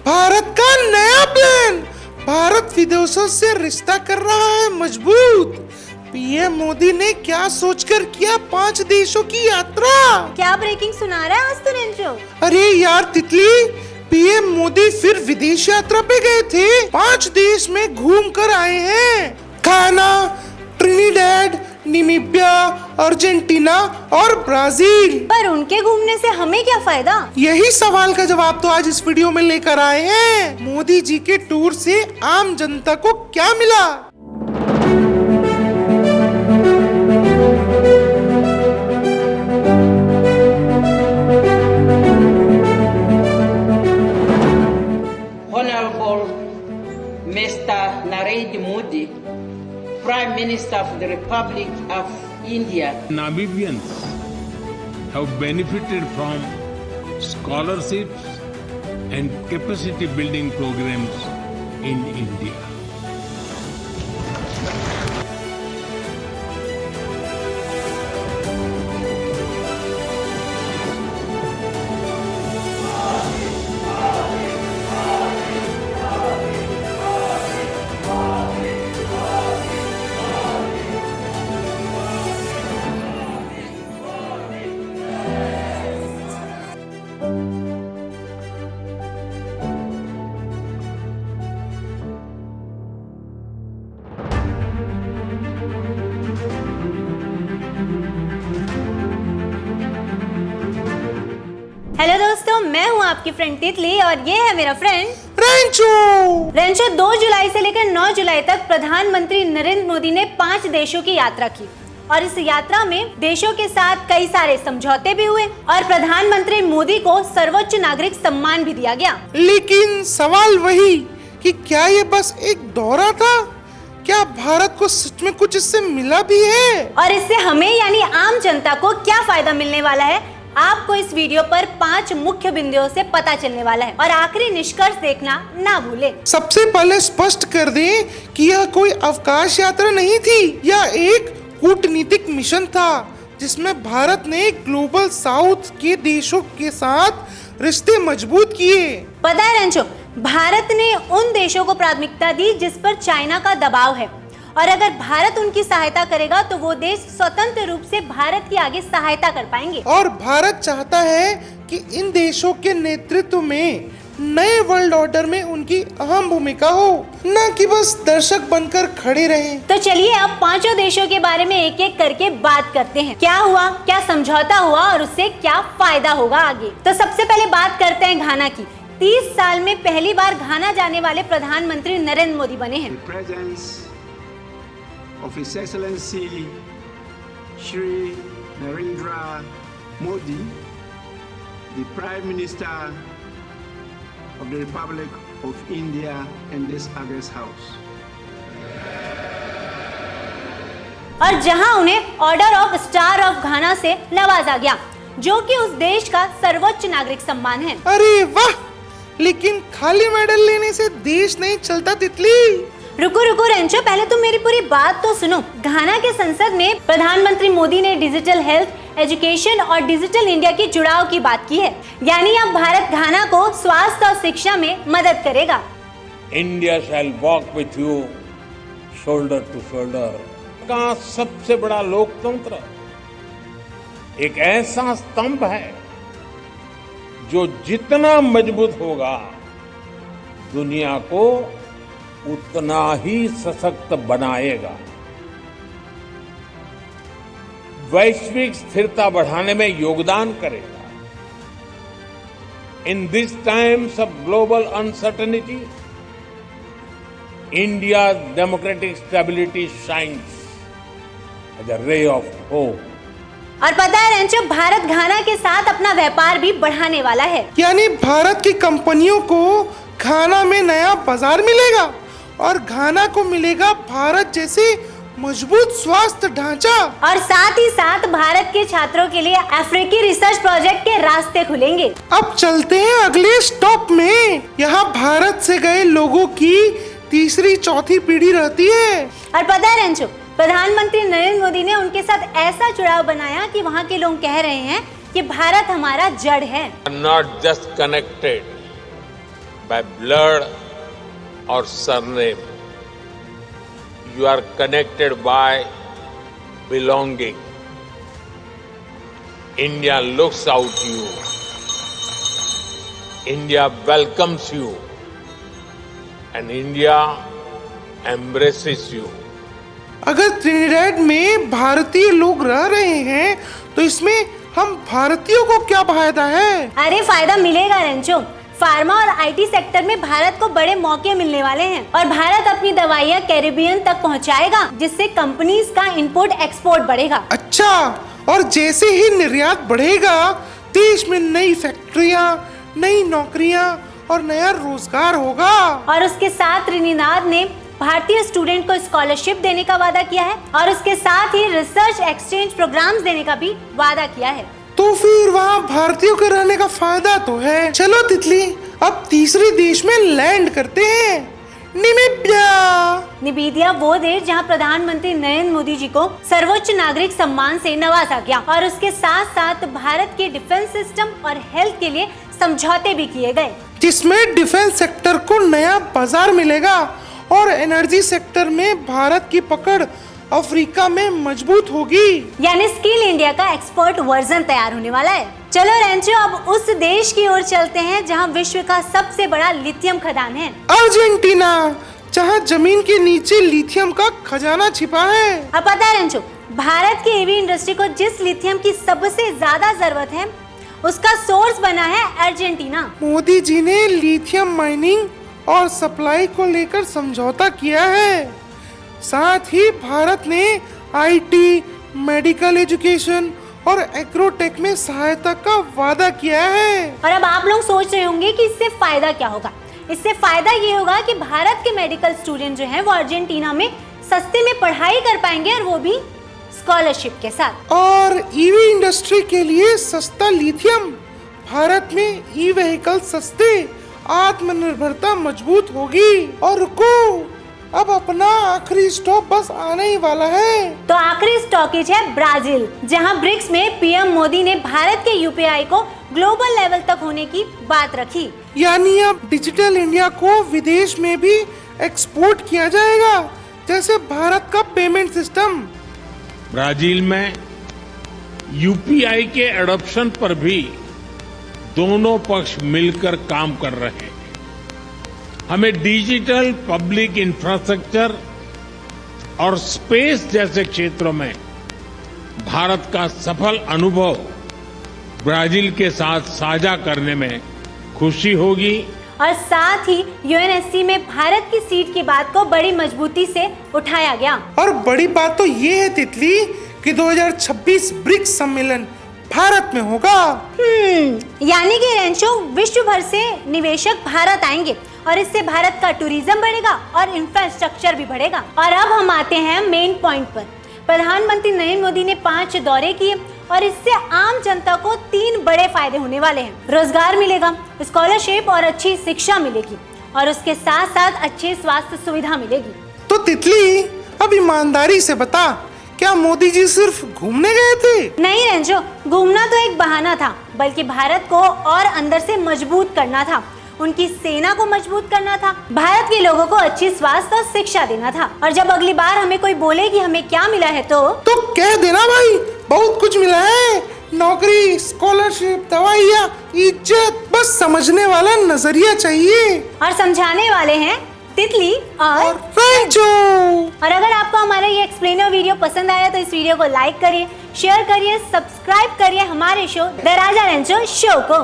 भारत का नया प्लान, भारत विदेशों से रिश्ता कर रहा है मजबूत। पीएम मोदी ने क्या सोचकर किया 5 देशों की यात्रा। क्या ब्रेकिंग सुना रहा है आज तू रेंचो? अरे यार तितली, पीएम मोदी फिर विदेश यात्रा पे गए थे। 5 देश में घूम कर आए हैं, घाना, ट्रिनिडैड, नामीबिया, अर्जेंटीना और ब्राजील। पर उनके घूमने से हमें क्या फायदा? यही सवाल का जवाब तो आज इस वीडियो में लेकर आए हैं। मोदी जी के टूर से आम जनता को क्या मिला? Honorable Mr. Narendra Modi, Prime Minister of the Republic of India. Namibians have benefited from scholarships and capacity building programs in India. Hello दोस्तों, मैं हूँ आपकी फ्रेंड तितली और ये है मेरा फ्रेंड रेंचो। 2 जुलाई से लेकर 9 जुलाई तक प्रधानमंत्री नरेंद्र मोदी ने 5 देशों की यात्रा की और इस यात्रा में देशों के साथ कई सारे समझौते भी हुए और प्रधानमंत्री मोदी को सर्वोच्च नागरिक सम्मान भी दिया गया। लेकिन सवाल वही कि क्या ये बस एक दौरा था? क्या भारत को सच में कुछ इससे मिला भी है? और इससे हमें यानी आम जनता को क्या फायदा मिलने वाला है, आपको इस वीडियो पर 5 मुख्य बिंदुओं से पता चलने वाला है और आखिरी निष्कर्ष देखना ना भूले। सबसे पहले स्पष्ट कर दें कि यह कोई अवकाश यात्रा नहीं थी, यह एक कूटनीतिक मिशन था जिसमें भारत ने ग्लोबल साउथ के देशों के साथ रिश्ते मजबूत किए। पता है रेंचो, भारत ने उन देशों को प्राथमिकता दी जिस पर चाइना का दबाव है और अगर भारत उनकी सहायता करेगा तो वो देश स्वतंत्र रूप से भारत की आगे सहायता कर पाएंगे। और भारत चाहता है कि इन देशों के नेतृत्व में नए वर्ल्ड ऑर्डर में उनकी अहम भूमिका हो, न कि बस दर्शक बनकर खड़े रहें। तो चलिए अब 5 देशों के बारे में एक एक करके बात करते हैं। क्या हुआ, क्या समझौता हुआ और उससे क्या फायदा होगा आगे। तो सबसे पहले बात करते हैं घाना की। 30 साल में पहली बार घाना जाने वाले प्रधानमंत्री नरेंद्र मोदी बने हैं। Of His Excellency Shri Narendra Modi, the Prime Minister of the Republic of India, in this August House. और जहां उन्हें ऑर्डर ऑफ स्टार ऑफ घाना से नवाजा गया, जो कि उस देश का सर्वोच्च नागरिक सम्मान है। अरे वाह, लेकिन खाली मेडल लेने से देश नहीं चलता तितली। रुको रेंचो, पहले तुम मेरी पूरी बात तो सुनो। घाना के संसद में प्रधानमंत्री मोदी ने डिजिटल हेल्थ, एजुकेशन और डिजिटल इंडिया की जुड़ाव की बात की है, यानी अब भारत घाना को स्वास्थ्य और शिक्षा में मदद करेगा। India shall walk with you shoulder to shoulder का सबसे बड़ा लोकतंत्र एक ऐसा स्तंभ है जो जितना मजबूत होगा दुनिया को उतना ही सशक्त बनाएगा, वैश्विक स्थिरता बढ़ाने में योगदान करेगा। In this times of global uncertainty, India democratic stability shines as a ray of hope. और पता है रेंचो, भारत घाना के साथ अपना व्यापार भी बढ़ाने वाला है, यानी भारत की कंपनियों को घाना में नया बाजार मिलेगा और घाना को मिलेगा भारत जैसे मजबूत स्वास्थ्य ढांचा। और साथ ही साथ भारत के छात्रों के लिए अफ्रीकी रिसर्च प्रोजेक्ट के रास्ते खुलेंगे। अब चलते हैं अगले स्टॉप में। यहाँ भारत से गए लोगों की तीसरी चौथी पीढ़ी रहती है। और पता है रेंचो, प्रधानमंत्री नरेंद्र मोदी ने उनके साथ ऐसा जुड़ाव बनाया कि वहाँ के लोग कह रहे हैं कि भारत हमारा जड़ है। Not just connected, by blood or surname. You are connected by belonging. India looks out you. India welcomes you. And India embraces you. अगर ट्रिनिडैड में भारतीय लोग रह रहे हैं तो इसमें हम भारतीयों को क्या फायदा है? अरे फायदा मिलेगा रेंचो। फार्मा और आईटी सेक्टर में भारत को बड़े मौके मिलने वाले हैं और भारत अपनी दवाइयाँ कैरिबियन तक पहुँचाएगा, जिससे कंपनीज का इंपोर्ट एक्सपोर्ट बढ़ेगा। अच्छा, और जैसे ही निर्यात बढ़ेगा देश में नई फैक्ट्रियाँ, नई नौकरियाँ और नया रोजगार होगा। और उसके साथ त्रिनिदाद ने भारतीय स्टूडेंट को स्कॉलरशिप देने का वादा किया है और उसके साथ ही रिसर्च एक्सचेंज प्रोग्राम्स देने का भी वादा किया है। तो फिर वहाँ भारतीयों के रहने का फायदा तो है। चलो तितली, अब तीसरे देश में लैंड करते हैं, नामीबिया वो देश जहां प्रधानमंत्री नरेंद्र मोदी जी को सर्वोच्च नागरिक सम्मान से नवाजा गया और उसके साथ साथ भारत के डिफेंस सिस्टम और हेल्थ के लिए समझौते भी किए गए, जिसमें डिफेंस सेक्टर को नया बाजार मिलेगा और एनर्जी सेक्टर में भारत की पकड़ अफ्रीका में मजबूत होगी। यानी स्किल इंडिया का एक्सपर्ट वर्जन तैयार होने वाला है। चलो रेंचो, अब उस देश की ओर चलते हैं जहां विश्व का सबसे बड़ा लिथियम खदान है, अर्जेंटीना, जहां जमीन के नीचे लिथियम का खजाना छिपा है। अब पता है रेंचो, भारत की एवी इंडस्ट्री को जिस लिथियम की सबसे ज्यादा जरूरत है उसका सोर्स बना है अर्जेंटीना। मोदी जी ने लिथियम माइनिंग और सप्लाई को लेकर समझौता किया है। साथ ही भारत ने आईटी, मेडिकल एजुकेशन और एग्रोटेक में सहायता का वादा किया है। और अब आप लोग सोच रहे होंगे कि इससे फायदा क्या होगा। इससे फायदा ये होगा कि भारत के मेडिकल स्टूडेंट जो हैं वो अर्जेंटीना में सस्ते में पढ़ाई कर पाएंगे और वो भी स्कॉलरशिप के साथ। और ईवी इंडस्ट्री के लिए सस्ता लिथियम, भारत में ई व्हीकल सस्ते, आत्मनिर्भरता मजबूत होगी। और रुको, अब अपना आखिरी स्टॉप बस आने ही वाला है। तो आखिरी स्टॉपेज है ब्राजील, जहां ब्रिक्स में पीएम मोदी ने भारत के यूपीआई को ग्लोबल लेवल तक होने की बात रखी। यानी अब डिजिटल इंडिया को विदेश में भी एक्सपोर्ट किया जाएगा, जैसे भारत का पेमेंट सिस्टम। ब्राजील में यूपीआई के एडॉप्शन पर भी दोनों पक्ष मिलकर काम कर रहे हैं। हमें डिजिटल पब्लिक इंफ्रास्ट्रक्चर और स्पेस जैसे क्षेत्रों में भारत का सफल अनुभव ब्राजील के साथ साझा करने में खुशी होगी। और साथ ही यूएनएससी में भारत की सीट की बात को बड़ी मजबूती से उठाया गया। और बड़ी बात तो ये है तितली कि 2026 ब्रिक्स सम्मेलन भारत में होगा। यानी कि रेंचो, विश्व भर से निवेशक भारत आएंगे और इससे भारत का टूरिज्म बढ़ेगा और इंफ्रास्ट्रक्चर भी बढ़ेगा। और अब हम आते हैं मेन पॉइंट पर। प्रधानमंत्री नरेंद्र मोदी ने 5 दौरे किए और इससे आम जनता को 3 बड़े फायदे होने वाले हैं। रोजगार मिलेगा, स्कॉलरशिप और अच्छी शिक्षा मिलेगी और उसके साथ साथ अच्छी स्वास्थ्य सुविधा मिलेगी। तो तितली, अब ईमानदारी से बता, क्या मोदी जी सिर्फ घूमने गए थे? नहीं रेंजो, घूमना तो एक बहाना था, बल्कि भारत को और अंदर से मजबूत करना था, उनकी सेना को मजबूत करना था, भारत के लोगों को अच्छी स्वास्थ्य और शिक्षा देना था। और जब अगली बार हमें कोई बोले कि हमें क्या मिला है तो कह देना भाई, बहुत कुछ मिला है, नौकरी, स्कॉलरशिप, दवाइयाँ, इज्जत। बस समझने वाला नजरिया चाहिए और समझाने वाले हैं तितली और रेंचो। और अगर आपको हमारा ये एक्सप्लेनर वीडियो पसंद आया तो इस वीडियो को लाइक करिए, शेयर करिए, सब्सक्राइब करिए हमारे show the Raja Rancho show को।